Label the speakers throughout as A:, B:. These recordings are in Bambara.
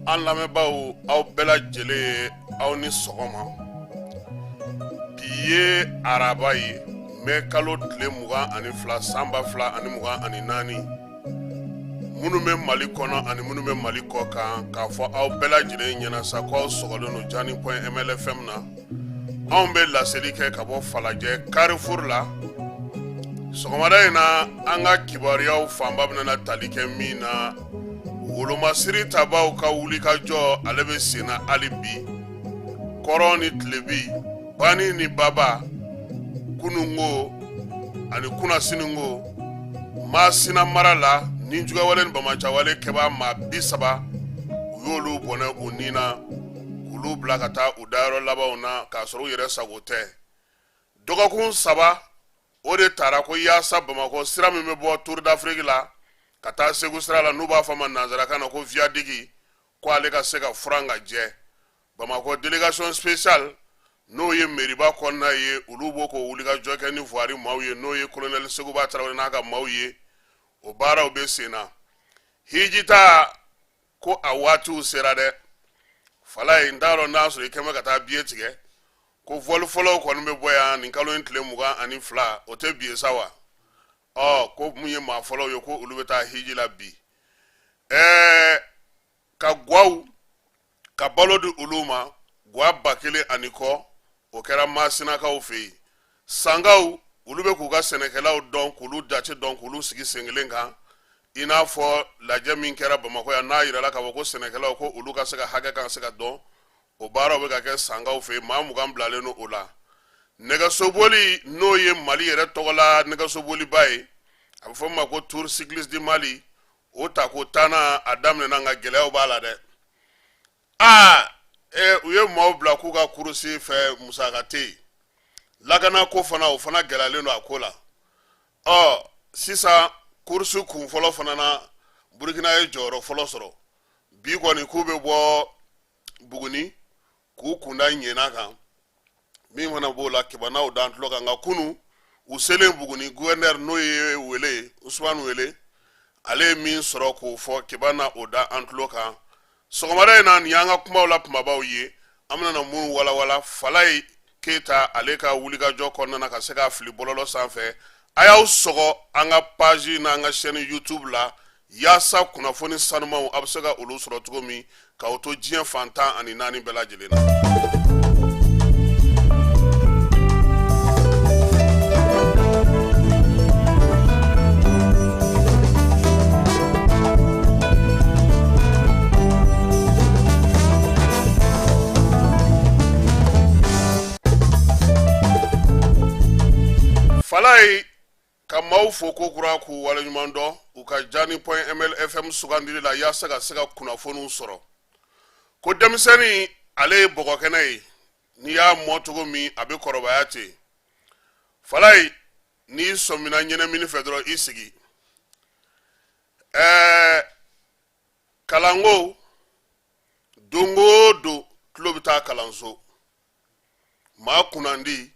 A: an lamɛnbaaw aw bɛɛ lajɛlen aw ni sɔgɔma bi ye araba ye mai kalo tile 22 san 2024 minnu bɛ Mali kɔnɔ ani minnu bɛ Mali kɔ kan k'a fɔ aw bɛɛ lajɛlen ɲɛna sa k'aw sɔgɔlen don Jani.ML.FM na anw bɛ laseli kɛ ka bɔ Falajɛ Carrefour la sɔgɔmada in na an ka kibaruyaw fanba bɛna tali kɛ min na wolomasiri tabaw ka wuli ka jɔ ale bɛ senna hali bi kɔrɔ ni tilebi bani ni baba kunungo ani kunasiningo Masina mara la ni jugawale ni bamacawale kɛba maa 30 u y'olu bɔnɛ u ni na olu bila ka taa u dayɔrɔ labanw na k'a sɔrɔ u yɛrɛ sago tɛ dɔgɔkun 3 o de taara ko yaasa Bamako sira min bɛ bɔ Tour d'Afrique la ka taa Segu sira la n'u b'a fɔ ma nanzarakan na ko viaduc ko ale ka se ka furan ka jɛ Bamako délégation spéciale n'o ye mairie-ba kɔnɔna ye olu b'o ko wuli ka jɔ kɛ ni voirie maaw ye n'o ye colonel Seguba Tarawele n'a ka maaw ye o baaraw bɛ sen na hijita ko a waatiw sera dɛ fala ye n t'a dɔn n'a sɔrɔ i kɛmɛ ka taa biye tigɛ ko vol fɔlɔw kɔni bɛ bɔ yan nin kalo in tile 22 o tɛ biye sa wa ko mun ye maa fɔlɔw ye ko olu bɛ taa hiji la bi ka gwaw ka balo di olu ma gwa 1000 ani kɔ o kɛra Masinakaw fɛ yen sangaw olu bɛ k'u ka sɛnɛkɛlaw dɔn k'olu dati dɔn k'olu sigi sen kelen kan i n'a fɔ lajɛ min kɛra Bamako yan n'a yirala ka fɔ ko sɛnɛkɛlaw ko olu ka se ka hakɛ kan se ka dɔn o baaraw bɛ ka kɛ sangaw fɛ yen maa 20 bilalen no o la nɛgɛsoboli n'o ye Mali yɛrɛ tɔgɔla nɛgɛsoboliba ye a bɛ fɔ ma ko Tour cycliste du Mali o ta ko 10 a daminɛna nka gɛlɛyaw b'a la dɛ u ye maaw bila k'u ka kurusi fɛ musaka tɛ yen lakana ko fana o fana gɛlɛyalen don a ko la sisan kurusi kun fɔlɔ fana na Burkina ye jɔyɔrɔ fɔlɔ sɔrɔ bi kɔni k'u bɛ bɔ Buguni k'u kunda ɲɛna kan min fana b'o la kibanaw dan tulo kan nka kunu u selen Buguni gouverneur n'o ye wele Usman wele ale ye min sɔrɔ k'o fɔ kibana o da an tulo kan sɔgɔmada in na nin y'an ka kumaw la kumabaw ye an bɛna mun walawala Falaye Keita ale ka wulikajɔ kɔnɔna na ka se ka fili bɔlɔlɔ sanfɛ a y'aw sɔgɔ an ka page n'an ka chaîne YouTube la yaasa kunnafoni sanumaw a bɛ se ka olu sɔrɔ cogo min k'aw to diɲɛ fantan ani 4 bɛɛ lajɛlen na. Falaye ka maaw fo ko kura k'u waleɲuman dɔn u ka Jani.ML.FM sugandili la yaasa ka se ka kunnafoniw sɔrɔ ko denmisɛnnin ale ye bɔgɔkɛnɛ ye n'i y'a mɔ cogo min a bɛ kɔrɔbaya ten Falaye n'i sɔmina ɲɛnɛmini fɛ dɔrɔn i sigi kalanko don o don tulo bɛ taa kalanso maa kunnandi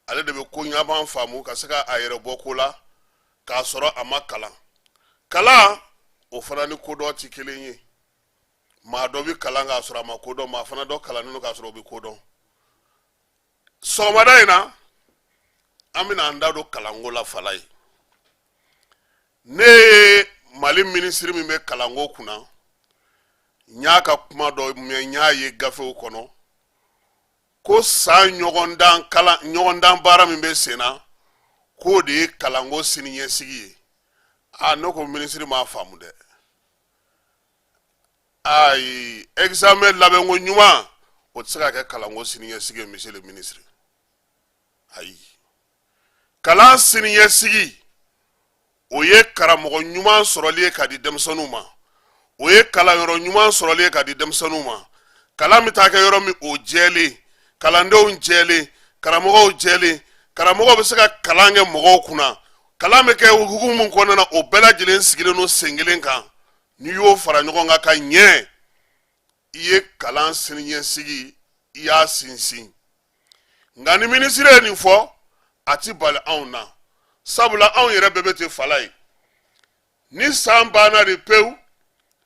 A: ale de bɛ ko ɲaban faamu ka se ka a yɛrɛ bɔ ko la k'a sɔrɔ a ma kalan o fana ni kodɔn tɛ kelen ye maa dɔ bɛ kalan k'a sɔrɔ a ma kodɔn maa fana dɔ kalannen don k'a sɔrɔ o bɛ kodɔn sɔgɔmada in na an bɛna an da don kalanko la Falaye ne ye Mali minisiri min bɛ kalanko kunna n y'a ka kuma dɔ mɛn n y'a ye gafew kɔnɔ ko san ɲɔgɔndan baara min bɛ sen na k'o de ye kalanko siniɲɛsigi ye ne ko minisiri m'a faamu dɛ ayi examen labɛnko ɲuman o tɛ se ka kɛ kalanko siniɲɛsigi ye monsieur le ministre ayi kalan siniɲɛsigi o ye karamɔgɔ ɲuman sɔrɔli ye ka di denmisɛnninw ma o ye kalanyɔrɔ ɲuman sɔrɔli ye ka di denmisɛnninw ma kalan bɛ taa kɛ yɔrɔ min o jɛlen kalandenw jɛlen karamɔgɔw jɛlen karamɔgɔw bɛ se ka kalan kɛ mɔgɔw kunna kalan bɛ kɛ hukumu min kɔnɔna na o bɛɛ lajɛlen sigilen don sen kelen kan n'i y'o fara ɲɔgɔn kan ka ɲɛ i ye kalan siniɲɛsigi i y'a sinsin nka ni minisiri ye nin fɔ a ti bali anw na sabula anw yɛrɛ bɛɛ bɛ ten Falaye ni san banna de pewu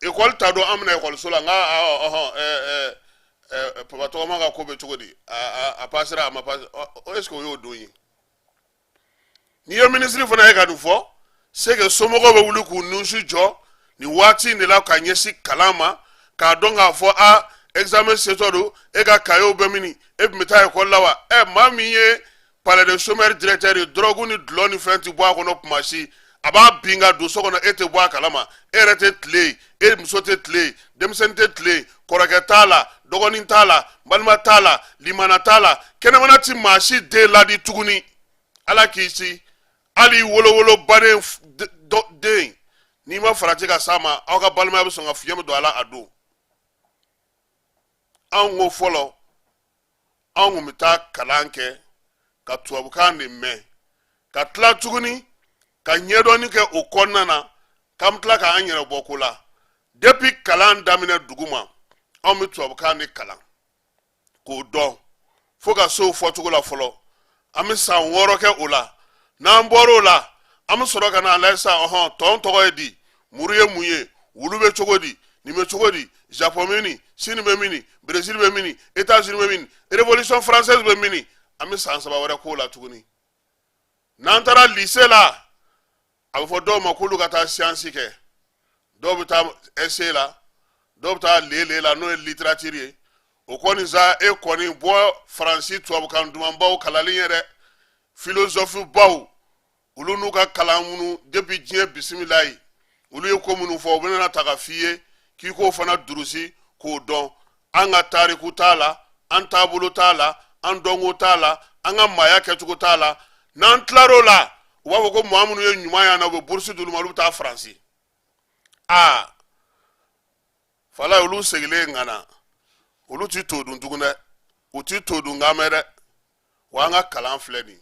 A: école ta do amna école so la nga papa to ma ga ko be chogodi a passer ma pas est-ce que yo do yi ni yo ministre fana ga du fo c'est que somogo be wulu ku nunsu jo ni wati ni la ka nyesi kalama ka donga fo a examen setodo e ga kayo be mini e bi meta école lawa e mami ye par le chômeur directeur de drogue ni dloni fenti bo akono pumashi aba binga do sokono ete bo kalama erete tle e msote tle demsente tle koraketala dogoni tala balma tala limana tala kenemana ti mashi de ladi tuguni ala kisi ali wolo bare de ni ma farati ka sama aw ka balma be songa fiyam do ala ado an ngo folo an ngo mita kalanke ka tuwabu kan de me ka tla tuguni ka nyedo ni ke okonna na kam tla ka anyere bokula depuis kalan damine duguma an mi tuwabu kan de kalan ko do fo ka so fotugula folo ami sa woro ke ola na mboro la am soro kana lesa ton togo edi muruye muye wulube chogodi ni me chogodi japomini sini be mini brésil be mini états-unis be mini révolution française be mini am sansa ba wara ko la tuguni nantara lycée la abfo do makulu kata science ke do bita essai la do bita lele la no littérature o koni za e koni bo français to kan dumamba kalaliyere philosophie baw ulu nuka kalamunu depuis dien bismillah ulu yeko munu fo bena taka fiye ki ko fana durusi ko don anga tariku tala an tabulu tala an dongo tala anga maya ketuko tala nan claro la wa ko muamunu ye nyuma ya na bo bourse dulu malu ta français fala ulu segle ngana ulu ti todun tugune uti todun ngamere wa nga kalan fleni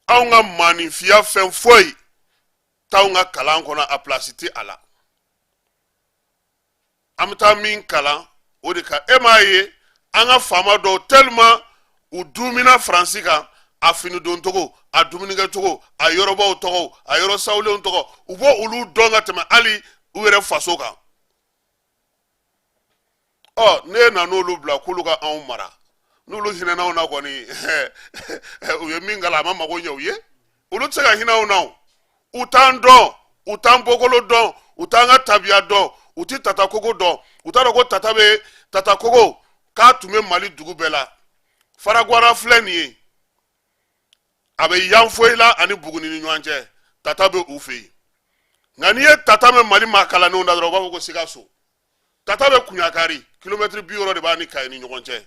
A: aunga manifia fen foi taunga kalan kona a placité ala amta min kalan odika emaye anga fama do tellement u dumina francika a fini don togo a dumini ga togo a yoroba togo a yoro sawle togo ubo ulu donga tema ali uwere fasoka ne na no lu bla kuluka an mara nulu hina na ona koni uye mingala mama ko nyawye ulu tsega hina ona utan bogolo don utanga tabia don uti tata kogo don utaro ko tata kogo ka tume mali dugu bela faragwara fleni abe yanfoila ani buguni ni nywanje tata be ufe ngani tata me mali makala no ndaro babo ko sigaso tata be kunyakari kilometre bioro de bani kay ni nywanje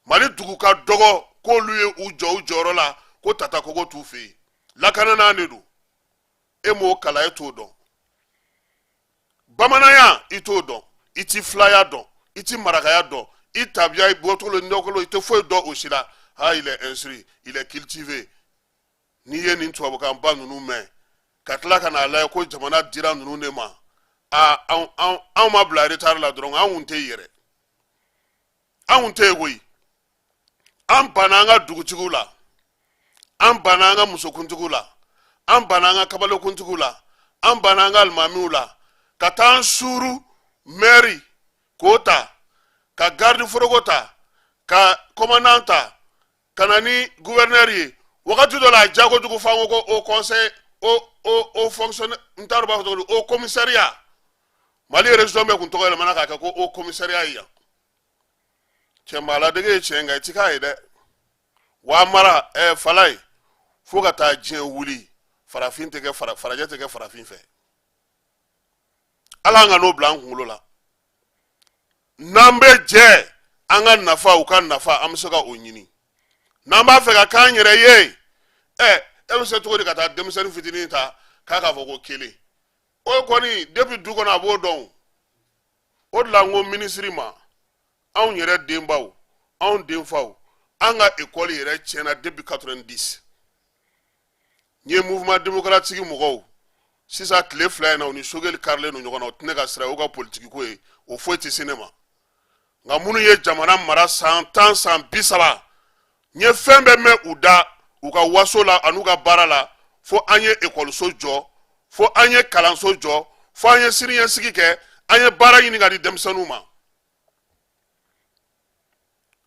A: mali dugu ka dogo ko luye ujoro la ko tata kogo tufe lakana na nedu emo kala eto don bamanaya ito don iti flyer don iti marakaya don itabia ibotolo ndokolo ite fo do osila il est instruit il est cultivé ni ye ni ntuwa kan ba nunu me katla kana la ko jamana dira nunu ne ma an ma bla retard la dron an unte yere an unte goyi an bananga dugutigula an bananga musokuntigula an bananga kabalokuntigula an bananga almamiula katan suru mary kota ka garde frogota ka commandanta kanani gouverneur wakati do la jago dugu fango ko au conseil au fonctionnaire ntarba au commissariat mali région be kun to ele manaka ka ko au commissariat ya chembala dege chenga tika ide wa mara falai foga ta jien wuli farafin teke faraje teke farafin fe ala nga no blanc ngulo la nambe je anga nafa uka nafa amsoka onyini namba fe ka kanyere ye se to de kata demsen fitini ta kaka foko kele o koni depuis du kona bo don o la ngo ministry ma an yere dembaw an demfaw anga école yere chena depuis 90 nye mouvement démocratique mo si ça clé fly na oni sogel karle no nyoko na otnega sra o ka politique ko e o foti cinéma nga munu ye jamana mara 100 ans 100 nye fembe me uda uka waso la anuka barala fo anye école so jo fo anye kalan so jo fo an ye siniɲɛsigi kɛ an ye baara ɲini ka di denmisɛnninw ma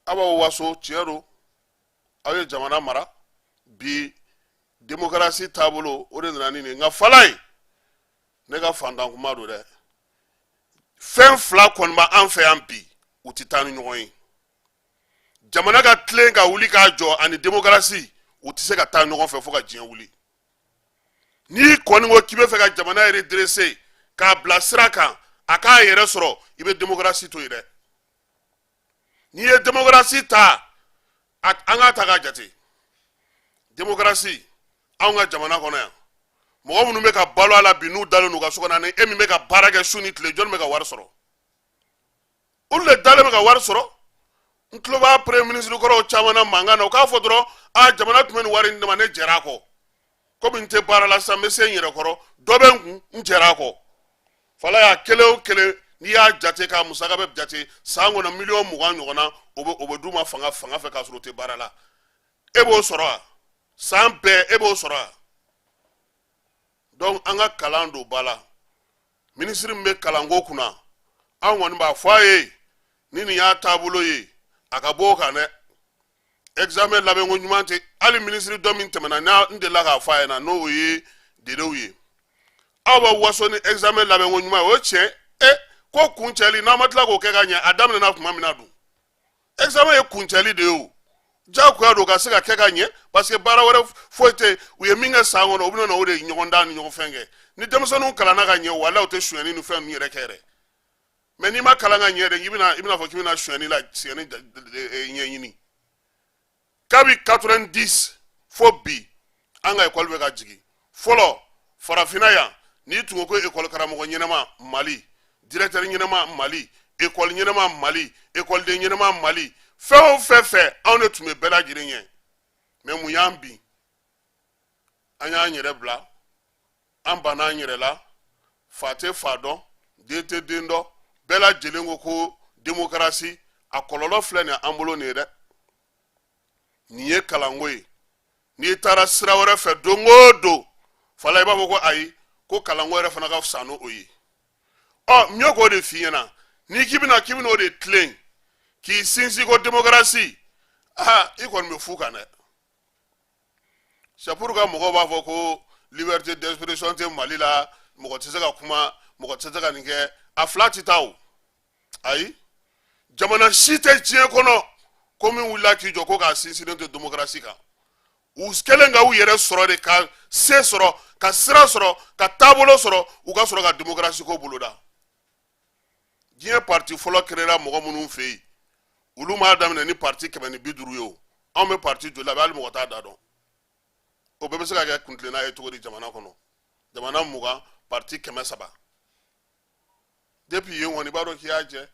A: a b'aw waso tiɲɛ don aw ye jamana mara bi démocratie taabolo o de nana ni nin nka fala ye ne ka fantan kuma don dɛ fɛn fila kɔni b'an fɛ yan bi u tɛ taa ni ɲɔgɔn ye jamana ka tilen ka wuli k'a jɔ ani démocratie u tɛ se ka taa ɲɔgɔn fɛ fo ka diɲɛ wuli n'i kɔni ko k'i bɛ fɛ ka jamana redresser k'a bila sira kan a k'a yɛrɛ sɔrɔ i bɛ démocratie to yen dɛ n'i ye démocratie ta an k'a ta k'a jate démocratie anw ka jamana kɔnɔ yan mɔgɔ minnu bɛ ka balo a la bi n'u dalen n'u ka so kɔnɔ ani e min bɛ ka baara kɛ su ni tile jɔnni bɛ ka wari sɔrɔ olu de dalen bɛ ka wari sɔrɔ n tulo b'a premier ministre kɔrɔw caman na mankan na u k'a fɔ dɔrɔn jamana tun bɛ nin wari in de ma ne jɛra a kɔ komi n tɛ baara la sisan n bɛ se n yɛrɛ kɔrɔ dɔ bɛ n kun n jɛra a kɔ fala y'a kelen o kelen n'i y'a jate k'a musaka bɛ jate san kɔnɔ miliyɔn 20 ɲɔgɔnna o bɛ d'u ma fanga fɛ k'a sɔrɔ o tɛ baara la e b'o sɔrɔ wa san bɛɛ e b'o sɔrɔ wa donc an ka kalan don ba la minisiri min bɛ kalanko kunna an kɔni b'a fɔ a ye ni nin y'a taabolo ye a ka bɔ o kan dɛ examen labɛnko ɲuman tɛ hali minisiri dɔ min tɛmɛna n delila k'a fɔ a ɲɛna n'o ye dedew ye aw bɛ waso ni examen labɛnko ɲuman ye o ye tiɲɛ ko kuncɛli n'aw ma tila k'o kɛ ka ɲɛ a daminɛna tuma min na dun examen ye kuncɛli de ye o jagoya don ka se ka kɛ ka ɲɛ parce que baara wɛrɛ foyi tɛ u ye min kɛ san kɔnɔ u bɛ na o de ɲɔgɔn dan ni ɲɔgɔn fɛn kɛ ni denmisɛnninw kalanna ka ɲɛ walahi u tɛ sonyɛni ni fɛn ninnu yɛrɛ kɛ dɛ mais n'i ma kalan ka ɲɛ dɛ i bɛna fɔ k'i bɛna sonyɛni la sonyɛni ɲɛɲini kabi 90 fo bi an ka école bɛ ka jigin fɔlɔ farafinna yan n'i tun ko ko école karamɔgɔ ɲɛnama Mali directeur ɲɛnama Mali école ɲɛnama Mali écoleden ɲɛnama Mali fɛn o fɛn anw de tun bɛ bɛɛ lajɛlen ɲɛ mais mun y'an bi an y'an yɛrɛ bila an banna an yɛrɛ la fa tɛ fa dɔn den tɛ den dɔn bɛɛ lajɛlen ko démocratie a kɔlɔlɔ filɛ nin an bolo nin ye dɛ nin ye kalanko ye n'i taara sira wɛrɛ fɛ don o don fala i b'a fɔ ko ayi ko kalanko yɛrɛ fana ka fisa n'o ye n y'o k'o de f'i ɲɛna n'i k'i bɛna o de tilen k'i sinsin ko démocratie i kɔni bɛ fu kan dɛ c'est pour que mɔgɔw b'a fɔ ko liberté d'expression tɛ Mali la mɔgɔ tɛ se ka kuma mɔgɔ tɛ se ka nin kɛ a fila tɛ taa o ayi jamana si tɛ diɲɛ kɔnɔ ko min wulila k'i jɔ ko k'a sinsinnen to démocratie kan u kɛlen ka u yɛrɛ sɔrɔ de ka se sɔrɔ ka sira sɔrɔ ka taabolo sɔrɔ u ka sɔrɔ ka démocratie ko boloda diɲɛ parti fɔlɔ créera mɔgɔ minnu fɛ yen olu m'a daminɛ ni parti 150 ye o anw bɛ parti joli la hali mɔgɔ t'a da dɔn o bɛɛ bɛ se ka kɛ kuntilenna ye cogo di jamana kɔnɔ jamana 20 parti 300 depuis yen kɔni i b'a dɔn k'i y'a jɛ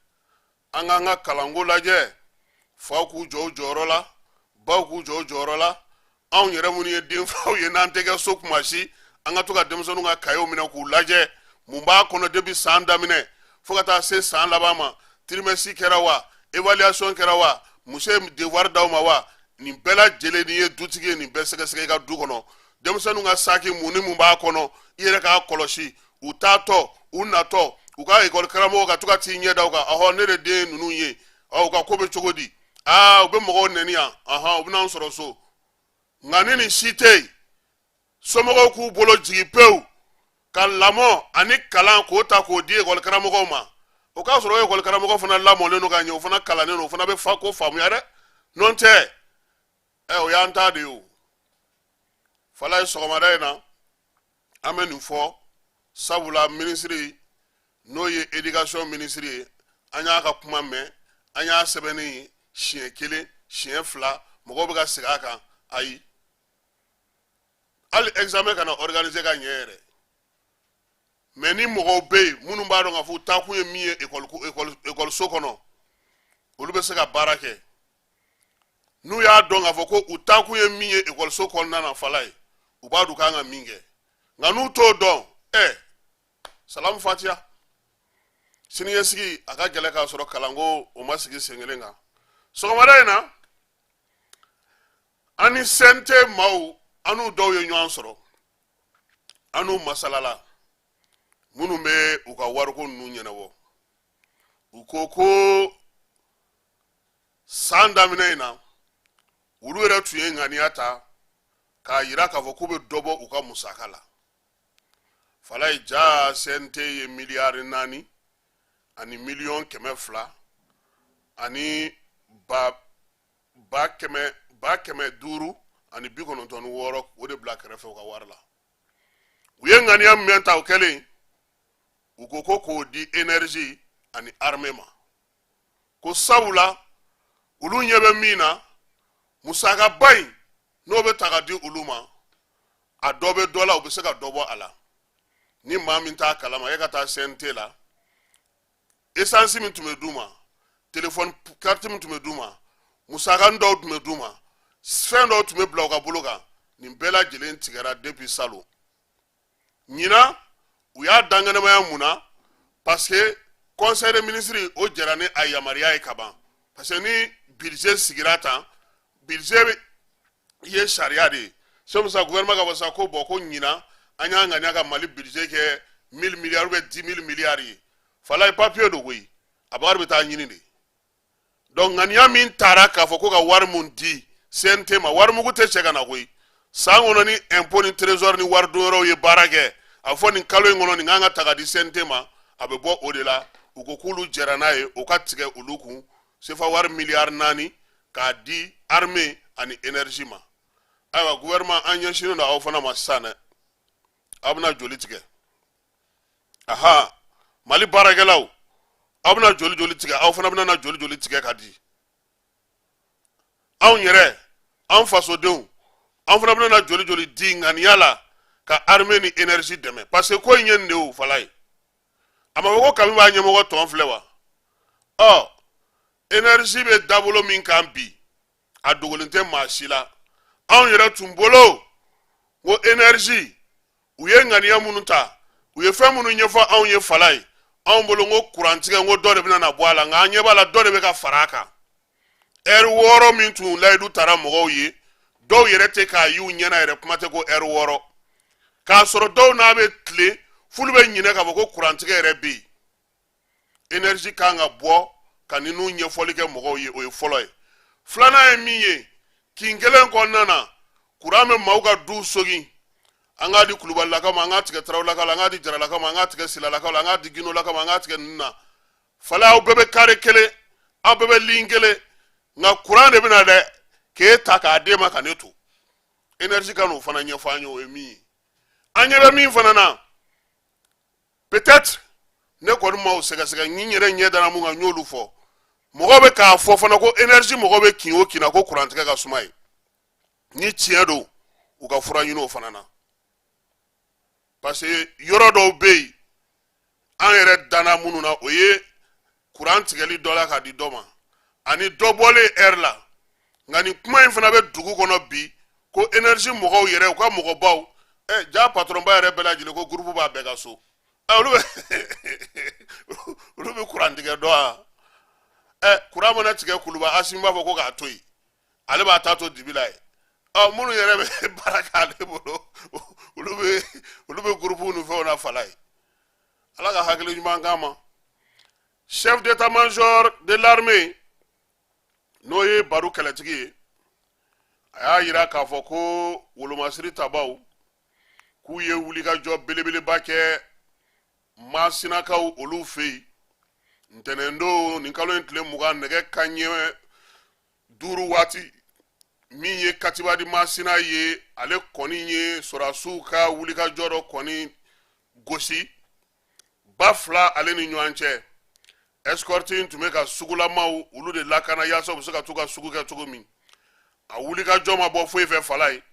A: an k'an ka kalanko lajɛ faw k'u jɔ u jɔyɔrɔ la baw k'u jɔ u jɔyɔrɔ la anw yɛrɛ minnu ye denfaw ye n'an tɛ kɛ so kumasi an ka to ka denmisɛnninw ka kayew minɛ k'u lajɛ mun b'a kɔnɔ depuis san daminɛ fo ka taa se san laban ma trimestre kɛra wa évaluation kɛra wa muso ye devoir d'aw ma wa nin bɛɛ lajɛlen n'i ye dutigi ye nin bɛɛ sɛgɛsɛgɛ i ka du kɔnɔ denmisɛnninw ka saki mun ni mun b'a kɔnɔ i yɛrɛ k'a kɔlɔsi u taatɔ u natɔ u ka école karamɔgɔ ka to ka t'i ɲɛ da u kan ne de den ninnu ye u ka ko bɛ cogo di u bɛ mɔgɔw nɛni yan u bɛ n'anw sɔrɔ so nka ni nin si tɛ yen somɔgɔw k'u bolo jigin pewu ka lamɔ ani kalan k'o ta k'o di école karamɔgɔw ma o k'a sɔrɔ école karamɔgɔ fana lamɔlen don ka ɲɛ o fana kalannen don o fana bɛ fa ko faamuya dɛ n'o tɛ o y'an ta de ye o fala ye sɔgɔmada in na an bɛ nin fɔ sabula minisiri n'o ye éducation minisiri ye an y'a ka kuma mɛn an y'a sɛbɛnni ye siɲɛ 1 siɲɛ 2 mɔgɔw bɛ ka segin a kan ayi hali examen kana organiser ka ɲɛ yɛrɛ mais ni mɔgɔw bɛ yen minnu b'a dɔn k'a fɔ u taakun ye min ye ekɔliso kɔnɔ olu bɛ se ka baara kɛ n'u y'a dɔn k'a fɔ ko u taakun ye min ye ekɔliso kɔnɔna na fala ye u b'a dɔn k'an ka min kɛ nka n'u t'o dɔn salamu fatiya siniɲɛsigi a ka gɛlɛ k'a sɔrɔ kalanko o ma sigi sen kelen kan sɔgɔmada in na an ni CNT maaw an n'u dɔw ye ɲɔgɔn sɔrɔ an n'u masalala minnu bɛ u ka wariko ninnu ɲɛnabɔ u ko san daminɛ in na olu yɛrɛ tun ye ŋaniya ta k'a yira k'a fɔ k'u bɛ dɔ bɔ u ka musaka la fala ye ja CNT ye miliyari 4 ani miliyɔn 200 ani ba kɛmɛ 5 ani 96 o de bila kɛrɛfɛ u ka wari la u ye ŋaniya min ta o kɛlen u ko k'o di énergie ani armée ma ko sabula olu ɲɛ bɛ min na musaka ba in n'o bɛ ta ka di olu ma a dɔ bɛ dɔ la u bɛ se ka dɔ bɔ a la ni maa min t'a kalama e ka taa CNT la essence min tun bɛ d'u ma téléphone carte min tun bɛ d'u ma musaka dɔw tun bɛ d'u ma fɛn dɔw tun bɛ bila u ka bolo kan nin bɛɛ lajɛlen tigɛra depuis salon ɲinan u y'a danganamaya mun na parce que conseil des ministres o jɛra ni a yamaruya ye ka ban parce que ni budget sigira tan budget ye sariya de ye c'est pour ça gouvernement ka fɔ sa ko bon ko ɲinan an y'a ŋaniya ka Mali budget kɛ 1000 milliards ou bien 10 000 milliards ye fala ye papier do koyi a wari bɛ taa ɲini de donc ŋaniya min taara k'a fɔ ko ka wari mun di CNT ma wari mugu tɛ cɛ ka na koyi san kɔnɔ ni impôt ni trésor ni wari don yɔrɔw ye baara kɛ a fɔ nin kalo in kɔnɔ nin kan ka ta ka di CNT ma a bɛ bɔ o de la u ko k'olu jɛra n'a ye o ka tigɛ olu kun sefa wari miliyari 4 k'a di armée ani énergie ma ayiwa gouvernement an ɲɛsinnen don aw fana ma sisan dɛ aw bɛna joli tigɛ aha Mali baarakɛlaw aw bɛna joli tigɛ aw fana bɛna na joli tigɛ ka di anw yɛrɛ anw fasodenw anw fana bɛna na joli di ŋaniya la ka armée ni énergie dɛmɛ parce que ko in ye nin de ye fala ye a ma fɔ ko Kami b'a ɲɛmɔgɔ tɔn filɛ wa énergie bɛ dabolo min kan bi a dogolen tɛ maa si la anw yɛrɛ tun bolo ko énergie u ye ŋaniya minnu ta u ye fɛn minnu ɲɛfɔ anw ye fala ye anw bolo ko kurantigɛ ko dɔ de bɛna na bɔ a la nka an ɲɛ b'a la dɔ de bɛ ka fara a kan heure 6 min tun layidu taara mɔgɔw ye dɔw yɛrɛ tɛ k'a y'u ɲɛna yɛrɛ kuma tɛ ko heure 6 k'a sɔrɔ dɔw n'a bɛ tile fulu bɛ ɲinɛ k'a fɔ ko kurantigɛ yɛrɛ bɛ yen énergie kan ka bɔ ka ninnu ɲɛfɔli kɛ mɔgɔw ye o ye fɔlɔ ye filanan ye min ye kin kelen kɔnɔna na kuran bɛ maaw ka du sogin an k'a di Kulubalilakaw ma an k'a tigɛ Tarawelelakaw la an k'a di Jaralakaw ma an k'a tigɛ Silalakaw la an k'a di Ginolakaw ma an k'a tigɛ ninnu na fala aw bɛɛ bɛ carré kelen aw bɛɛ bɛ ligne kelen nka kuran de bɛna dɛ k'e ta k'a d'e ma ka ne to énergie kan n'o fana ɲɛfɔ an ye o ye min ye an ɲɛ bɛ min fana na peut-être ne kɔni m'aw sɛgɛsɛgɛ n yɛrɛ ɲɛ dara mun kan n y'olu fɔ mɔgɔ bɛ k'a fɔ fana ko énergie mɔgɔ bɛ kin o kin na ko kurantigɛ ka suma ye ni tiɲɛ don u ka fura ɲini o fana na parce que yɔrɔ dɔw bɛ yen an yɛrɛ danna minnu na o ye kuran tigɛli dɔ la k'a di dɔ ma ani dɔ bɔlen heure la nka nin kuma in fana bɛ dugu kɔnɔ bi ko énergie mɔgɔw yɛrɛ u ka mɔgɔbaw ja patron ba yɛrɛ bɛɛ lajɛlen ko groupe b'a bɛɛ ka so olu bɛ kuran tigɛ dɔ wa kuran mana tigɛ Kuluba Asimi b'a fɔ ko k'a to yen ale b'a ta to dibi la ye minnu yɛrɛ bɛ baara kɛ ale bolo olu bɛ groupe ni fɛnw na fala ye ala ka hakili ɲuman k'an ma chef d'état-major de l'armée n'o ye Baru kɛlɛtigi ye a y'a yira k'a fɔ ko wolomasiri tabaw k'u ye wulikajɔ belebeleba kɛ Masinakaw olu fɛ yen ntɛnɛn don nin kalo in tile 20 nɛgɛ kanɲɛ 5 waati min ye Katiba di Masina ye ale kɔni ye Sɔrasiw ka wulikajɔ dɔ kɔni gosi ba fila ale ni ɲɔgɔn cɛ escorte tun bɛ ka sugulamaw olu de lakana yaasa u bɛ se ka t'u ka sugu kɛ cogo min a wulikajɔ ma bɔ foyi fɛ fala ye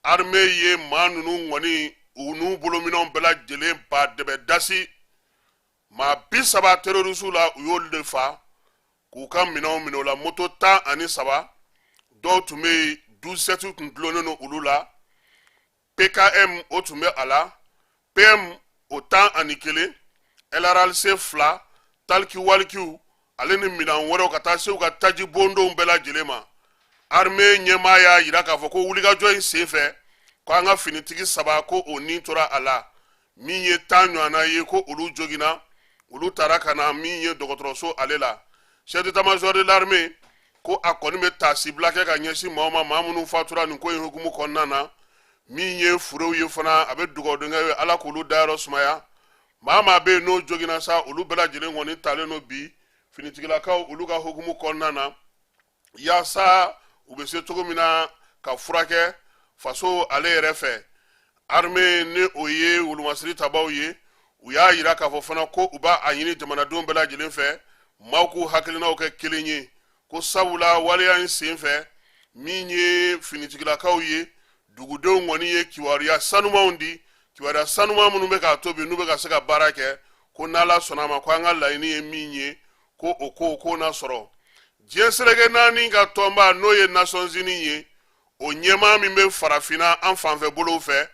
A: armée ye maa ninnu kɔni u n'u bolominɛnw bɛɛ lajɛlen ba dɛbɛ dasi maa 30 terrorisiw la u y'olu de fa k'u ka minɛnw minɛ o la moto 13 dɔw tun bɛ yen 12 tun dulonnen don olu la PKM o tun bɛ a la PM o 11 LRLC 2 taliki walikiw ale ni minɛn wɛrɛw ka taa se u ka taji bondonw bɛɛ lajɛlen ma armée ɲɛmaa y'a yira k'a fɔ ko wulikajɔ in senfɛ ko an ka finitigi 3 ko o ni tora a la min ye 10 ɲɔgɔnna ye ko olu jogina olu taara ka na min ye dɔgɔtɔrɔso ale la chef d'état-major de l'armée ko a kɔni bɛ taasibila kɛ ka ɲɛsin maa ma maa minnu fatura nin ko in hukumu kɔnɔna na min ye furew ye fana a bɛ dugawu kɛ ala k'olu dayɔrɔ sumaya maa maa bɛ yen n'o jogina sa olu bɛɛ lajɛlen kɔni talen no bi finitigilakaw olu ka hukumu kɔnɔna na yaasa u bɛ se cogo min na ka furakɛ faso ale yɛrɛ fɛ armée ni o ye wulumasiri tabaw ye u y'a yira k'a fɔ fana ko u b'a ɲini jamanadenw bɛɛ lajɛlen fɛ maaw k'u hakilinaw kɛ kelen ye ko sabula waleya in sen fɛ min ye finitigilakaw ye dugudenw kɔni ye kibaruya sanumanw di kibaruya sanuman minnu bɛ k'a to bi n'u bɛ ka se ka baara kɛ ko n'ala sɔnna a ma ko an ka laɲini ye min ye ko o ko na sɔrɔ diɲɛ seleke naani ka tɔnba n'o ye Nations Unies ye o ɲɛmaa min bɛ farafinna an fanfɛ bolow fɛ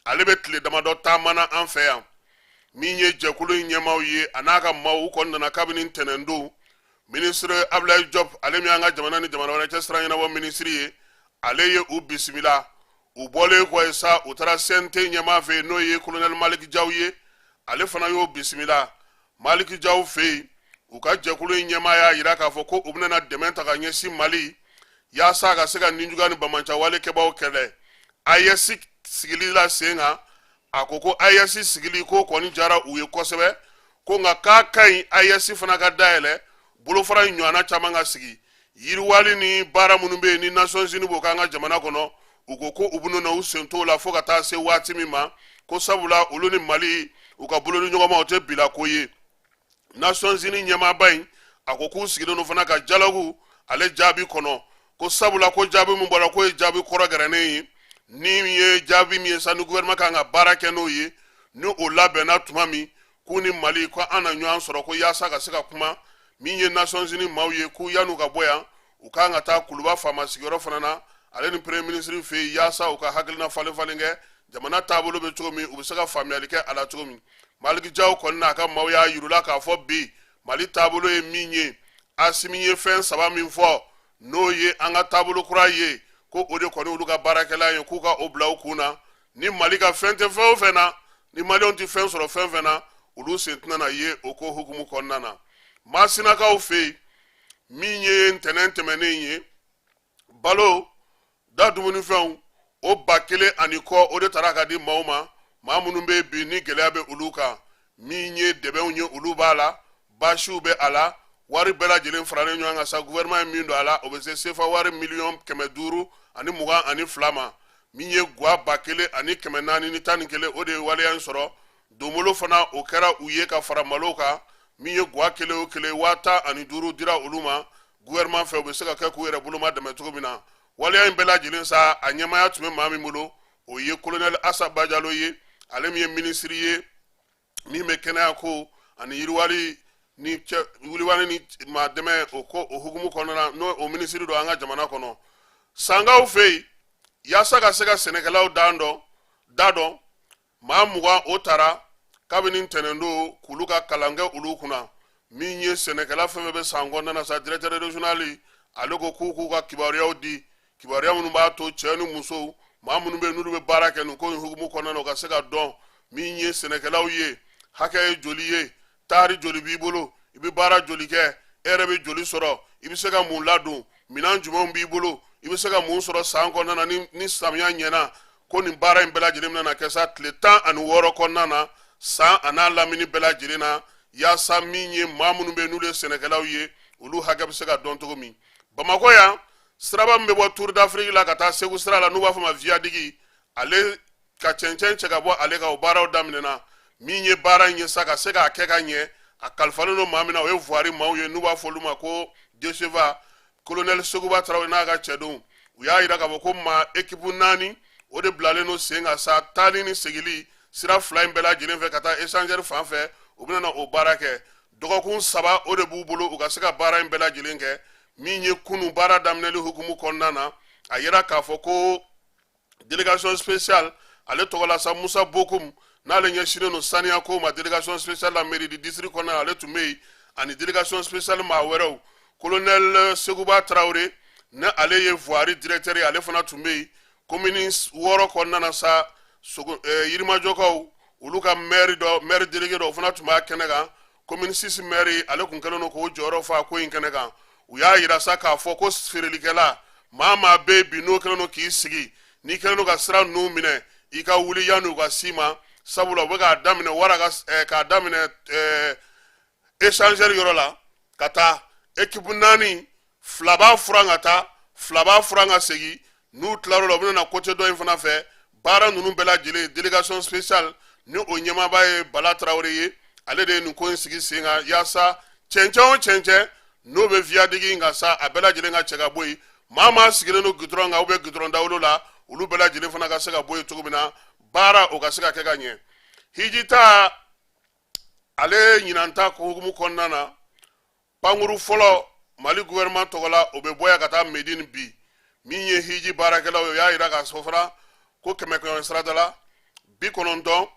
A: ale bɛ tile damadɔ taamana an fɛ yan min ye jɛkulu in ɲɛmaaw ye a n'a ka maaw u kɔni nana kabini ntɛnɛndon ministre Abdoulaye Diop ale min y'an ka jamana ni jamana wɛrɛ cɛ sira ɲɛnabɔ ministre ye ale ye u bisimila u bɔlen kɔ ye sa u taara CNT ɲɛmaa fɛ n'o ye colonel Maliki Jaw ye ale fana y'o bisimila Maliki Jaw fɛ yen u ka jɛkulu in ɲɛmaa y'a yira k'a fɔ ko u bɛna dɛmɛ ta ka ɲɛsin Mali yaasa ka se ka ninjuguya ni bamaja wale kɛbaw kɛlɛ AES sigili la sen kan a ko ko AES sigili ko kɔni jara u ye kosɛbɛ ko nka k'a ka ɲi AES fana ka dayɛlɛ bolofara ɲɔgɔnna caman ka sigi yiriwali ni baara minnu bɛ yen ni Nations Unies b'o k'an ka jamana kɔnɔ u ko ko u bɛna na u sen t'o la fo ka taa se waati min ma ko sabula olu ni Mali u ka bolo ni ɲɔgɔn ma o tɛ bila ko ye Nations Unies ɲɛmaaba in a ko k'u sigilen don fana ka dialogue ale jaabi kɔnɔ ko sabula ko jaabi min bɔra ko ye jaabi kɔrɔ gɛrɛnen ye ni ye jaabi min ye sa ni gouvernement kan ka baara kɛ n'o ye ni o labɛnna tuma min k'u ni Mali ko an na ɲɔgɔn sɔrɔ ko yaasa ka se ka kuma min ye Nations Unies maaw ye k'u yan'u ka bɔ yan u kan ka taa Kuluba faama sigiyɔrɔ fana na ale ni premier ministre fɛ yen yaasa u ka hakilina falen kɛ jamana taabolo bɛ cogo min u bɛ se ka faamuyali kɛ a la cogo min Maliki Jaw kɔni n'a ka maaw y'a yirula k'a fɔ bi Mali taabolo ye min ye Asimi ye fɛn saba min fɔ n'o ye an ka taabolo kura ye ko o de kɔni olu ka baarakɛla ye k'u ka o bila u kun na ni Mali ka fɛn tɛ fɛn o fɛn na ni Maliɲɛnw tɛ fɛn sɔrɔ fɛn fɛn na olu sen tɛna na ye o ko hukumu kɔnɔna na Masinakaw fɛ yen min ye ntɛnɛn tɛmɛnen ye balo da dumunifɛnw o 1000 ani kɔ o de taara ka di maaw ma maa minnu bɛ bi ni gɛlɛya bɛ olu kan min ye dɛbɛnw ye olu b'a la baasiw bɛ a la wari bɛɛ lajɛlen faralen ɲɔgɔn kan sa gouvernement ye min don a la o bɛ se sefa wari miliyɔn 522 ma min ye guwa 1000 ani 411 o de ye waleya in sɔrɔ donbolo fana o kɛra u ye ka fara malo kan min ye guwa kelen o kelen 15,000 dira olu ma gouvernement fɛ u bɛ se ka kɛ k'u yɛrɛ boloma dɛmɛ cogo min na waleya in bɛɛ lajɛlen sa a ɲɛmaya tun bɛ maa min bolo o ye colonel Assa Bajalo ye ale min ye ministre ye min bɛ kɛnɛya ko ani yiriwali ni wuliwali ni maa dɛmɛ o ko o hukumu kɔnɔna n'o o ministre don an ka jamana kɔnɔ sangaw fɛ yen yaasa ka se ka sɛnɛkɛlaw da dɔn maa 20 o taara kabini ntɛnɛndon k'olu ka kalan kɛ olu kunna min ye sɛnɛkɛla fɛn fɛn bɛ san kɔnɔna na sa directeur régional ale ko k'u ka kibaruyaw di kibaruya minnu b'a to cɛ ni musow maa minnu bɛ n'olu bɛ baara kɛ nin ko in hukumu kɔnɔna na o ka se ka dɔn min ye sɛnɛkɛlaw ye hakɛ ye joli ye taari joli b'i bolo i bɛ baara joli kɛ e yɛrɛ bɛ joli sɔrɔ i bɛ se ka mun ladon minɛn jumɛnw b'i bolo i bɛ se ka mun sɔrɔ san kɔnɔna na ni samiya ɲɛna ko nin baara in bɛɛ lajɛlen bɛna kɛ sa tile 16 kɔnɔna na san a n'a lamini bɛɛ lajɛlen na yaasa min ye maa minnu bɛ n'olu ye sɛnɛkɛlaw ye olu hakɛ bɛ se ka dɔn cogo min Bamakɔ yan siraba min bɛ bɔ Tour d'Afrique la ka taa Segu sira la n'u b'a fɔ ma Viadigi ale ka cɛncɛn cɛ ka bɔ ale ka o baaraw daminɛna min ye baara in ye sa ka se k'a kɛ ka ɲɛ a kalifalen don maa min na o ye voirie maaw ye n'u b'a fɔ olu ma ko Decheva colonel Seguba Traoré n'a ka cɛdenw u y'a yira k'a fɔ ko maa équipe 4 o de bilalen don sen kan sa taali ni segili sira 2 in bɛɛ lajɛlen fɛ ka taa échangeur fan fɛ u bɛna na o baara kɛ dɔgɔkun 3 o de b'u bolo u ka se ka baara in bɛɛ lajɛlen kɛ min ye kunu baara daminɛli hukumu kɔnɔna na a yira k'a fɔ ko délégation spéciale ale tɔgɔ la sa Musa Bokum n'ale ɲɛsinnen don saniya ko ma délégation spéciale la mairie du district kɔnɔna na ale tun bɛ yen ani délégation spéciale maa wɛrɛw colonel Seguba Traoré ne ale ye voirie directeur ye ale fana tun bɛ yen commune 6 kɔnɔna na sa Yirimajɔkaw olu ka maire délégué dɔ fana tun b'a kɛnɛ kan commune 6 maire ale kun kɛlen don k'o jɔyɔrɔ fa ko in kɛnɛ kan u y'a yira sa k'a fɔ ko feerelikɛla maa bɛ bi n'o kɛlen don k'i sigi n'i kɛlen don ka sira ninnu minɛ i ka wuli yanni u ka s'i ma sabula u bɛ k'a daminɛ k'a daminɛ échangeur yɔrɔ la ka taa équipe 4 fila b'a furan ka taa fila b'a furan ka segin n'u tilar'o la u bɛna na côté dɔ in fana fɛ baara ninnu bɛɛ lajɛlen délégation spéciale ni o ɲɛmaaba ye Bala Tarawele ye ale de ye nin ko in sigi sen kan yaasa cɛncɛn o cɛncɛn n'o bɛ viadigi in kan sa a bɛɛ lajɛlen ka cɛ ka bɔ yen maa sigilen don goudron kan ou bien goudron dawolo la olu bɛɛ lajɛlen fana ka se ka bɔ yen cogo min na baara o ka se ka kɛ ka ɲɛ hiji ta ale ɲinanta hukumu kɔnɔna na pankuru fɔlɔ Mali gouvernement tɔgɔ la o bɛ bɔ yan ka taa Medine bi min ye hiji baarakɛlaw ye o y'a yira k'a fɔ fana ko 100 sarada la 90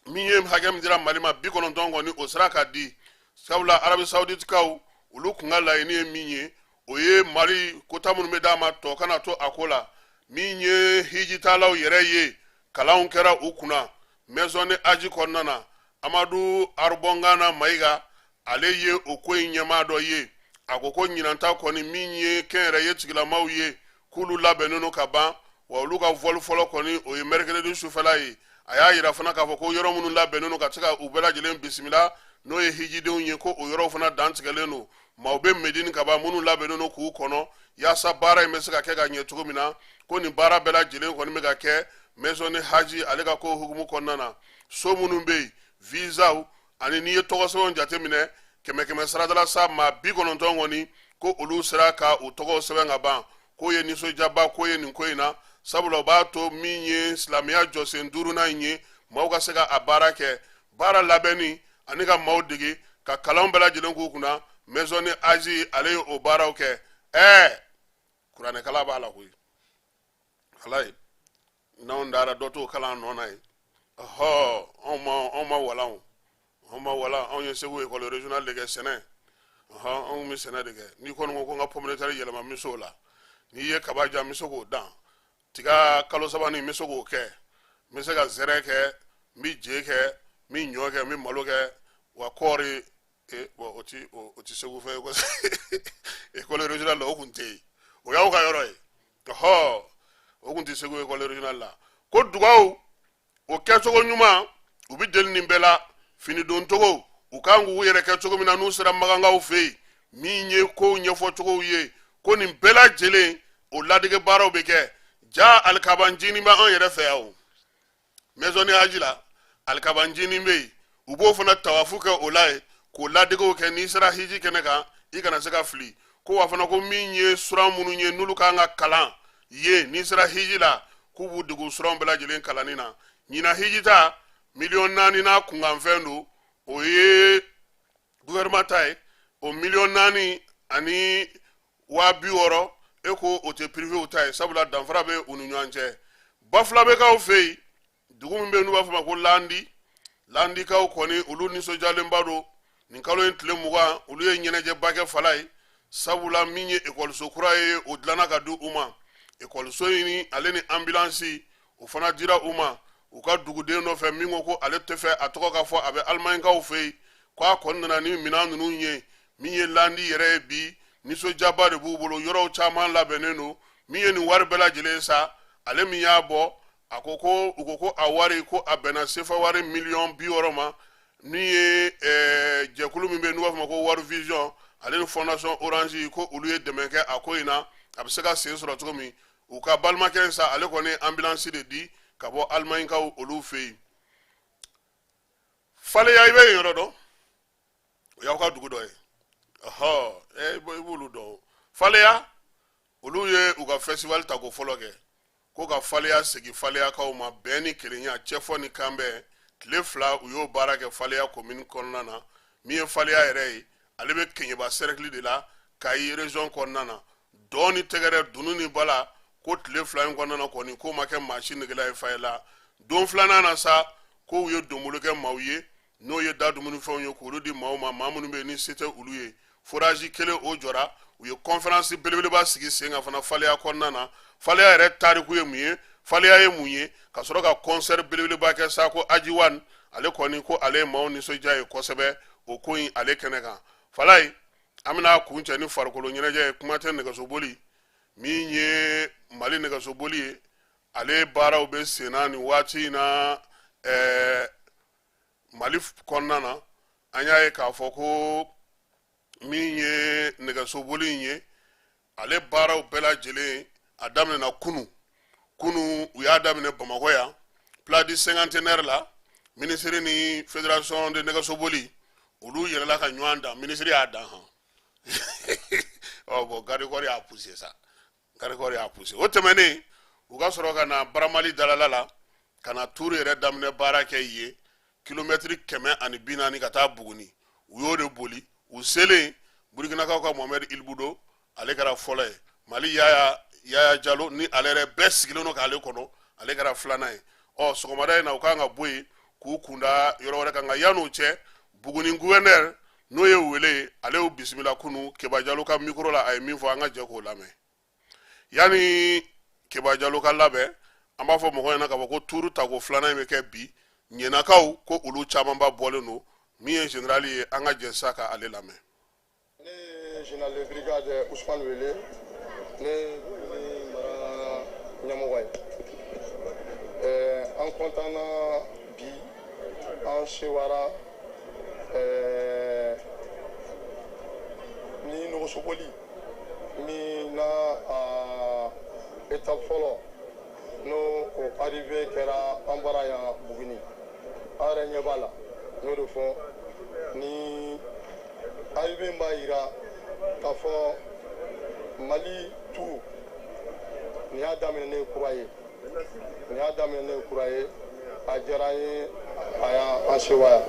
A: min ye hakɛ min dira Mali ma 90 kɔni o sera ka di sabula Arabi Saoudite kaw olu kun ka laɲini ye min ye o ye Mali kota minnu bɛ d'a ma tɔ kana to a ko la min ye hiji taalaw yɛrɛ ye kalanw kɛra u kunna maison de haji kɔnɔna na Amadu Arbongana Mayiga ale ye o ko in ɲɛmaa dɔ ye a ko ko ɲinanta kɔni min ye kɛnyɛrɛye tigilamaw ye k'olu labɛnnen don ka ban wa olu ka vol fɔlɔ kɔni o ye mercredi sufɛla ye a y'a yira fana k'a fɔ ko yɔrɔ minnu labɛnnen don ka se ka u bɛɛ lajɛlen bisimila n'o ye hijidenw ye ko o yɔrɔw fana dan tigɛlen don maaw bɛ Medine ka ban minnu labɛnnen don k'u kɔnɔ yaasa baara in bɛ se ka kɛ ka ɲɛ cogo min na ko nin baara bɛɛ lajɛlen kɔni bɛ ka kɛ maison de haji ale ka ko hukumu kɔnɔna na so minnu bɛ yen visaw ani n'i ye tɔgɔsɛbɛnw jateminɛ 100 saradala sa maa 90 kɔni ko olu sera ka u tɔgɔw sɛbɛn ka ban k'o ye nisɔndiyaba ko ye nin ko in na sabula o b'a to min ye silamɛya jɔsen 5nan in ye maaw ka se ka a baara kɛ baara labɛnni ani ka maaw dege ka kalanw bɛɛ lajɛlen k'u kunna maison de haji ale ye o baaraw kɛ kuranɛkala b'a la koyi alaye n'anw dara dɔ t'o kalan nɔ na ye anw ma walan anw ye Segu école régionale de kɛ sɛnɛ anw bɛ sɛnɛ de kɛ n'i kɔni ko ko n ka pomme de terre yɛlɛma n bɛ se o la n'i ye kaba jan n bɛ se k'o dan tiga kalo sabanin n bɛ se k'o kɛ n bɛ se ka zɛrɛ kɛ n bɛ je kɛ n bɛ ɲɔ kɛ n bɛ malo kɛ wa kɔɔri o ti Segu fɛ ye école régionale la o kun tɛ yen o y'aw ka yɔrɔ ye o kun tɛ Segu école régionale la ko dugawu o kɛcogo ɲuman u bɛ deli nin bɛɛ la fini don cogo u kan k'u yɛrɛ kɛ cogo min na n'u sera magankaw fɛ yen min ye kow ɲɛfɔ cogow ye ko nin bɛɛ lajɛlen o ladege baaraw bɛ kɛ ja alikabanjini bɛ an yɛrɛ fɛ yan o maison de haji la alikabanjini bɛ yen u b'o fana tawafu kɛ o la ye k'o ladegew kɛ n'i sera hiji kɛnɛ kan i kana se ka fili ko wa fana ko min ye suran minnu ye n'olu kan ka kalan ye n'i sera hiji la k'u b'u degu suranw bɛɛ lajɛlen kalanni na ɲina hiji ta 4,000,000 n'a kunkanfɛn don o ye gouvernement ta ye o 4,000,000 ani 60,000 e ko o tɛ privé ta ye sabula danfara bɛ u ni ɲɔgɔn cɛ Bafula bɛ k'aw fɛ yen dugu min bɛ n'u b'a fɔ ma ko landikaw kɔni olu nisɔndiyalenba don nin kalo in tile 20 olu ye ɲɛnajɛba kɛ fala ye sabula min ye ekɔliso kura ye o dilanna ka di u ma ekɔliso in ale ni ambulance o fana dira u ma u ka duguden dɔ fɛ min ko ale tɛ fɛ a tɔgɔ ka fɔ a bɛ alimanikaw fɛ yen k'a kɔni nana ni minɛn ninnu ye min ye landi yɛrɛ ye bi nisɔndiyaba de b'u bolo yɔrɔw caman labɛnnen don min ye nin wari bɛɛ lajɛlen sa ale min y'a bɔ a ko ko u ko ko a wari ko a bɛnna sefa wari 60,000,000 ma min ye jɛkulu min bɛ n'u b'a fɔ ma ko World Vision ale ni fondation Orange ko olu ye dɛmɛ kɛ a ko in na a bɛ se ka sen sɔrɔ cogo min u ka balimakɛ in sa ale kɔni ye ambulance de di ka bɔ alimanikaw olu fɛ yen Faleya i bɛ yen yɔrɔ dɔn o y'aw ka dugu dɔ ye i b'olu dɔn Faleya olu ye u ka festival ta ko fɔlɔ kɛ ko ka Faleya segin Faleyakaw ma bɛn ni kelenya cɛfɔ ni kanbɛn tile 2 u y'o baara kɛ Faleya commune kɔnɔna na min ye Faleya yɛrɛ ye ale bɛ Keɲeba cercle de la Kayi région kɔnɔna na dɔɔni tɛgɛrɛ dunu ni bala ko tile 2 in kɔnɔna na kɔni ko ma kɛ maasi negela ye Fayela don 2nan na sa ko u ye donbolo kɛ maaw ye n'o ye da dumuni fɛnw ye k'olu di maaw ma maa minnu bɛ ni se tɛ olu ye forage kelen o jɔra u ye conférence belebeleba sigi sen kan fana Faleya kɔnɔna na Faleya yɛrɛ tariku ye mun ye faliya ye mun ye ka sɔrɔ ka concert belebeleba kɛ sa ko ajiwan ale kɔni ko ale maaw nisɔndiya ye kosɛbɛ o ko in ale kɛnɛ kan falaye an bɛna kun cɛ ni farikolo ɲɛnajɛ ye kuma tɛ nɛgɛsoboli min ye mali nɛgɛsoboli ye ale baaraw bɛ senna nin waati in na mali kɔnɔna na an y'a ye k'a fɔ ko min ye nɛgɛsoboli in ye ale baaraw bɛɛ lajɛlen a daminɛna kunu u y'a daminɛ bamakɔ yan place du cinquantenaire la ministre ni fédération de nɛgɛsoboli olu yɛlɛla ka ɲɔgɔn dan ministre y'a dan han bon garikɔri y'a poussé sa garikɔri y'a poussé o tɛmɛnen u ka sɔrɔ ka na baramali dalala la ka na tour yɛrɛ daminɛ baara kɛ ye kilomɛtiri 140 ka taa buguni u y'o de boli u selen burukinakaw ka Mohamed Ilbudo ale kɛra fɔlɔ ye mali yaya jalo ni ale yɛrɛ bɛɛ sigilen don k'ale kɔnɔ ale kɛra filanan ye sɔgɔmada in na u kan ka bɔ yen k'u kunda yɔrɔ wɛrɛ kan nka yan'o cɛ buguni gouverneur n'o ye wele ale y'u bisimila kunu Keba Jalo ka micro la a ye min fɔ an ka jɛ k'o lamɛn yani Keba Jalo ka labɛn an b'a fɔ mɔgɔw ɲɛna k'a fɔ ko tuuru tako filanan in bɛ kɛ bi ɲɛnakaw ko olu camanba bɔlen don min ye général ye an ka jɛ sa ka ale lamɛn.
B: Ne ye général de brigade Ousmane Wele ne mara ɲɛmɔgɔ ye an kɔntanna bi an sewara ni nɔgɔsoboli min na étape fɔlɔ n'o o arrivé kɛra an bara yan Buguni an yɛrɛ ɲɛ b'a la n y'o de fɔ ni arrivé b'a yira k'a fɔ Mali tout nin y'a daminɛ ne kura ye a diyara n ye a y'an sewa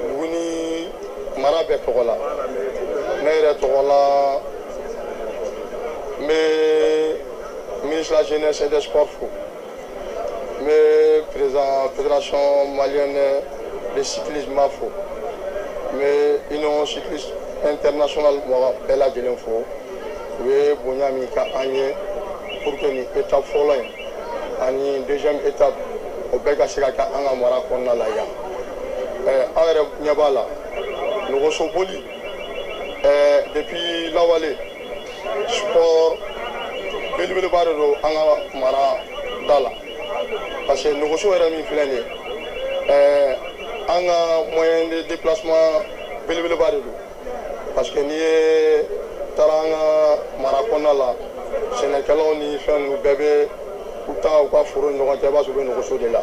B: Buguni mara bɛɛ tɔgɔ la ne yɛrɛ tɔgɔ la n bɛ ministre de la jeunesse et des sports fo n bɛ président fédération malienne de cyclisme fo n bɛ union cycliste international mɔgɔ bɛɛ lajɛlen fo u ye bonya min ka an ye pour que nin étape fɔlɔ in ani deuxième étape o bɛɛ ka se ka kɛ an ka mara kɔnɔna la yan aw yɛrɛ ɲɛ b'a la nɔgɔsoboli depuis lawale sport belebeleba de don an ka mara da la parce que nɔgɔso yɛrɛ min filɛ nin ye an ka moyen de déplacement belebeleba de don parce que n'i ye taara an ka mara kɔnɔna la sɛnɛkɛlaw ni fɛn ninnu bɛɛ bɛ u taa u ka foro ni ɲɔgɔn cɛ i b'a sɔrɔ u bɛ nɔgɔso de la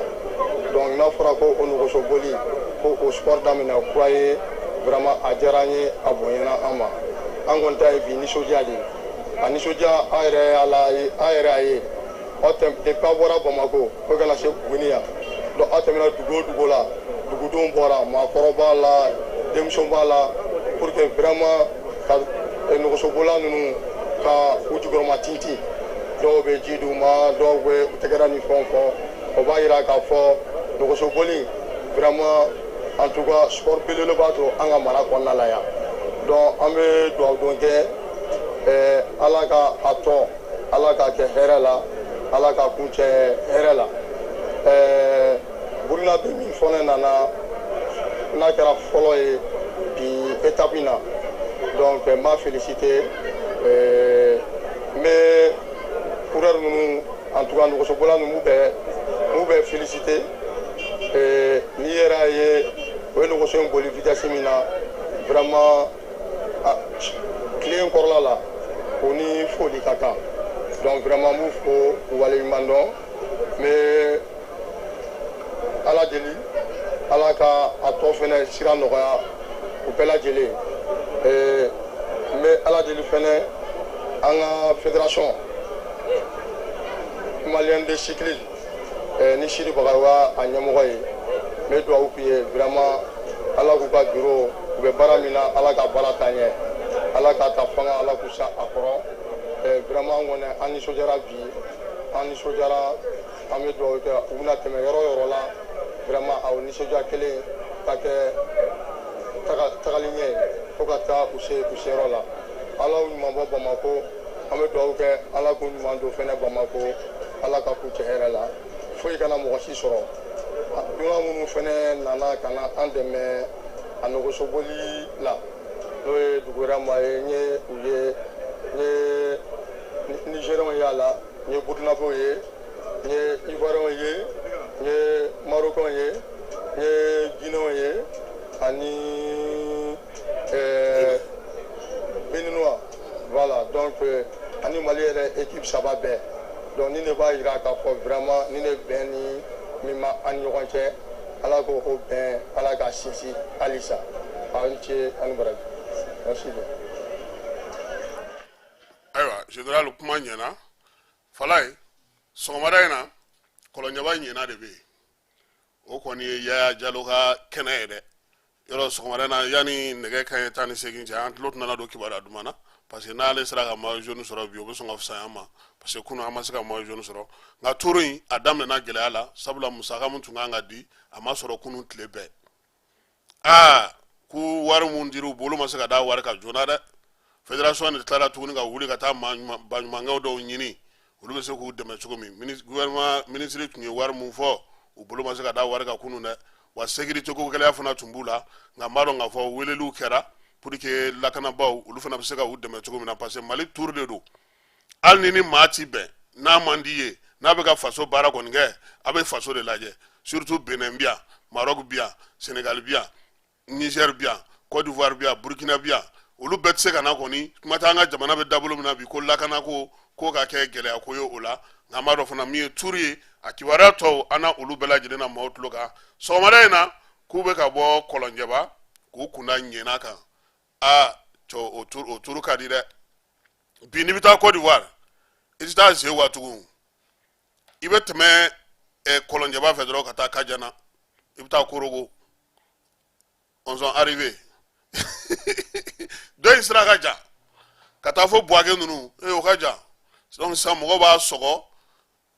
B: donc n'a fɔra ko o nɔgɔsoboli ko o sport daminɛ kura ye vraiment a diyara an ye a bonyana an ma an kɔni ta ye bi nisɔndiya de ye a nisɔndiya an yɛrɛ y'a ye aw depuis a bɔra Bamako fo kana se Buguni yan donc aw tɛmɛna dugu o dugu la dugudenw bɔra maakɔrɔ b'a la denmisɛnw b'a la pour que vraiment ka nɔgɔsobola ninnu ka u jukɔrɔma tintin dɔw bɛ ji d'u ma dɔw bɛ u tɛgɛra ni fɛnw fɔ o b'a yira k'a fɔ nɔgɔsoboli vraiment en tout cas sport belebeleba don an ka mara kɔnɔna la yan donc an bɛ dugawu don kɛ ala ka a tɔ ala k'a kɛ hɛrɛ la ala ka kuncɛ hɛrɛ la Burukina bɛ min fɔ ne nana n'a kɛra fɔlɔ ye bi étape in na donc n b'a féliciter n bɛ coureur ninnu en tout cas nɔgɔsobola ninnu m'u bɛ féliciter n'i yɛrɛ y'a ye o ye nɔgɔso in boli vitesse min na vraiment tile in kɔrɔla la o ni foli ka kan donc vraiment n b'u fo u waleɲuman dɔn n bɛ ala deli ala ka a tɔ fɛnɛ sira nɔgɔya u bɛɛ lajɛlen n bɛ ala deli fɛnɛ an ka fédération malienne de cyclisme ni Sidi Bakari a ɲɛmɔgɔ ye n bɛ dugawu k'u ye vraiment ala k'u ka bureau u bɛ baara min na ala ka baara taa ɲɛ ala k'a ta fanga ala k'u sa a kɔrɔ vraiment an kɔni an nisɔndiyara bi an nisɔndiyara an bɛ dugawu kɛ u bɛna tɛmɛ yɔrɔ o yɔrɔ la vraiment a o nisɔndiya kelen ka kɛ tagali ɲɛ fo ka taa u se yɔrɔ la ala y'u ɲuman bɔ Bamako an bɛ dugawu kɛ ala ko ɲuman don fɛnɛ Bamako ala ka k'u cɛ hɛrɛ la foyi kana mɔgɔ si sɔrɔ dunan minnu fɛnɛ nana ka na an dɛmɛ a nɔgɔsoboli la n'o ye dugurama ye n ye u ye n ye nigérienw y'a la n ye burkinabɛw ye n ye ivoirien ye n ye marocain ye n ye guinéen ye ani béninois voilà donc ani mali yɛrɛ équipe saba bɛɛ donc ni ne b'a yira k'a fɔ vraiment ni ne bɛn ni min ma an ɲɔgɔn cɛ ala ko o bɛn ala ka sinsin halisa aw ni ce ani baraji merci bien.
A: Ayiwa général kuma ɲɛna Falaye sɔgɔmada in na kɔlɔnjɛba ɲɛna de bɛ yen o kɔni ye Yaya Jalo ka kɛnɛ ye dɛ yɔrɔ sɔgɔmada in na yanni nɛgɛ kanɲɛ 18 cɛ an tulo tɛna don kibaruya duman na parce que n'ale sera ka maillot jaune sɔrɔ bi o bɛ sɔn ka fisaya an ma parce que kunun an ma se ka maillot jaune sɔrɔ nka turu in a daminɛna gɛlɛya la sabula musaka min tun kan ka di a ma sɔrɔ kunun tile bɛɛ ko wari mun dir'u bolo ma se ka da wari ka joona dɛ fédération de tilala tuguni ka wuli ka taa baɲumankɛw dɔw ɲini olu bɛ se k'u dɛmɛ cogo min gouvernement ministre tun ye wari mun fɔ u bolo ma se ka da wari ka kunun dɛ wa sécurité ko gɛlɛya fana tun b'u la nka n b'a dɔn k'a fɔ weleliw kɛra pour que lakanabaw olu fana bɛ se ka u dɛmɛ cogo min na parce que Mali tour de don hali ni maa ti bɛn n'a man di ye n'a bɛ ka faso baara kɔni kɛ a bɛ faso de lajɛ surtout Benin bi yan Maroc bi yan Sénégal bi yan Niger bi yan Côte d'Ivoire bi yan Burkina bi yan olu bɛɛ tɛ se ka na kɔni kuma tɛ an ka jamana bɛ dabolo min na bi ko lakana ko ka kɛ gɛlɛya ko ye o la nka an b'a dɔn fana min ye turu ye a kibaruya tɔw an na olu bɛɛ lajɛlen na maaw tulo kan sɔgɔmada in na k'u bɛ ka bɔ kɔlɔnjɛba k'u kunda ɲɛna kan o turu ka di dɛ bi n'i bɛ taa Côte d'Ivoire i tɛ taa Zewa tugun i bɛ tɛmɛ kɔlɔnjɛba fɛ dɔrɔn ka taa Kajana i bɛ taa Korogo on sont arrivés dɔ in sira ka jan ka taa fo Buwake ninnu o ka jan donc sisan mɔgɔw b'a sɔgɔ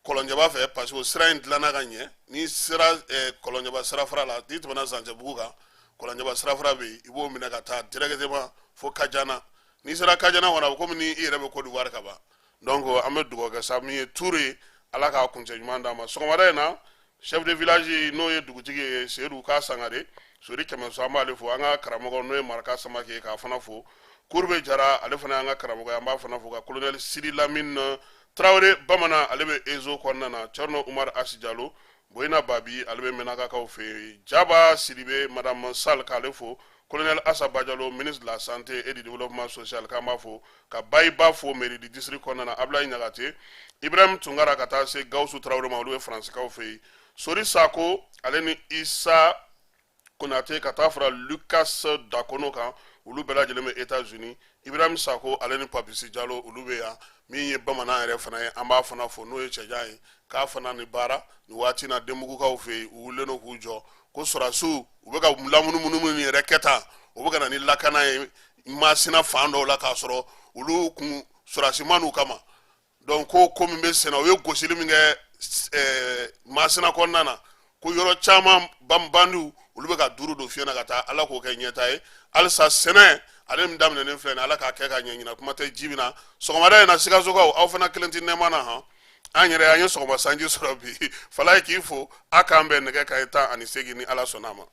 A: kɔlɔnjɛba fɛ parce que o sira in dilanna ka ɲɛ n'i sera kɔlɔnjɛba sirafara la n'i tɛmɛna Zancɛbugu kan kɔlɔnjɛba sirafara bɛ yen i b'o minɛ ka taa directement fo Kajana n'i sera Kajana kɔnɔ a bɛ komi i yɛrɛ bɛ Côte d'Ivoire ka ban donc an bɛ dugawu kɛ sa min ye turu ye ala k'a kuncɛ ɲuman d'a ma sɔgɔmada in na chef de village n'o ye dugutigi ye Seydou Ka Sangare Sori Kɛmɛso an b'ale fo an ka karamɔgɔ n'o ye Maraka Samake ye k'a fana fo Kurbe Jara ale fana y'an ka karamɔgɔ ye an b'a fana fo ka colonel Sidi Lamine Traoré bamanan ale bɛ Ezo kɔnɔna na Thierno Umar Asi Jalo Boyina Babi ale bɛ Menakakaw fɛ yen Jaba Sidibe madame Sal k'ale fo colonel Assa Badialo ministre de la santé et du développement social k'an b'a fo ka Bayiba fo mairie du district kɔnɔna na Ablaye Ɲagate Ibrahim Tungara ka taa se Gawusu Traoré ma olu ye Faransikaw fɛ yen Sori Sako ale ni Isa Konate ka taa fara Lucas Dakono kan olu bɛɛ lajɛlen bɛ États-Unis Ibrahim Sako ale ni Papisi Jalo olu bɛ yan min ye bamanan yɛrɛ fana ye an b'a fana fo n'o ye cɛjan ye k'a fana ni baara ni waati na Denbugukaw fɛ yen u wulilen don k'u jɔ ko sɔrɔdasiw u bɛ ka lamunumunu min yɛrɛ kɛ tan u bɛ ka na ni lakana ye Masina fan dɔw la k'a sɔrɔ olu kun sɔrɔdasi ma n'u kama donc ko min bɛ senna u ye gosili min kɛ Masina kɔnɔna na ko yɔrɔ caman bandiw olu bɛ ka duuru don fiɲɛ na ka taa ala k'o kɛ ɲɛta ye halisa sɛnɛ ale min daminɛnen filɛ nin ala k'a kɛ ka ɲɛ ɲina kuma tɛ ji min na sɔgɔmada in na Sikasokaw aw fana kelen tɛ nɛma na han an yɛrɛ an ye sɔgɔma sanji sɔrɔ bi Falaye k'i fo a k'an bɛn nɛgɛ kanɲɛ 18 ni ala sɔnna a ma.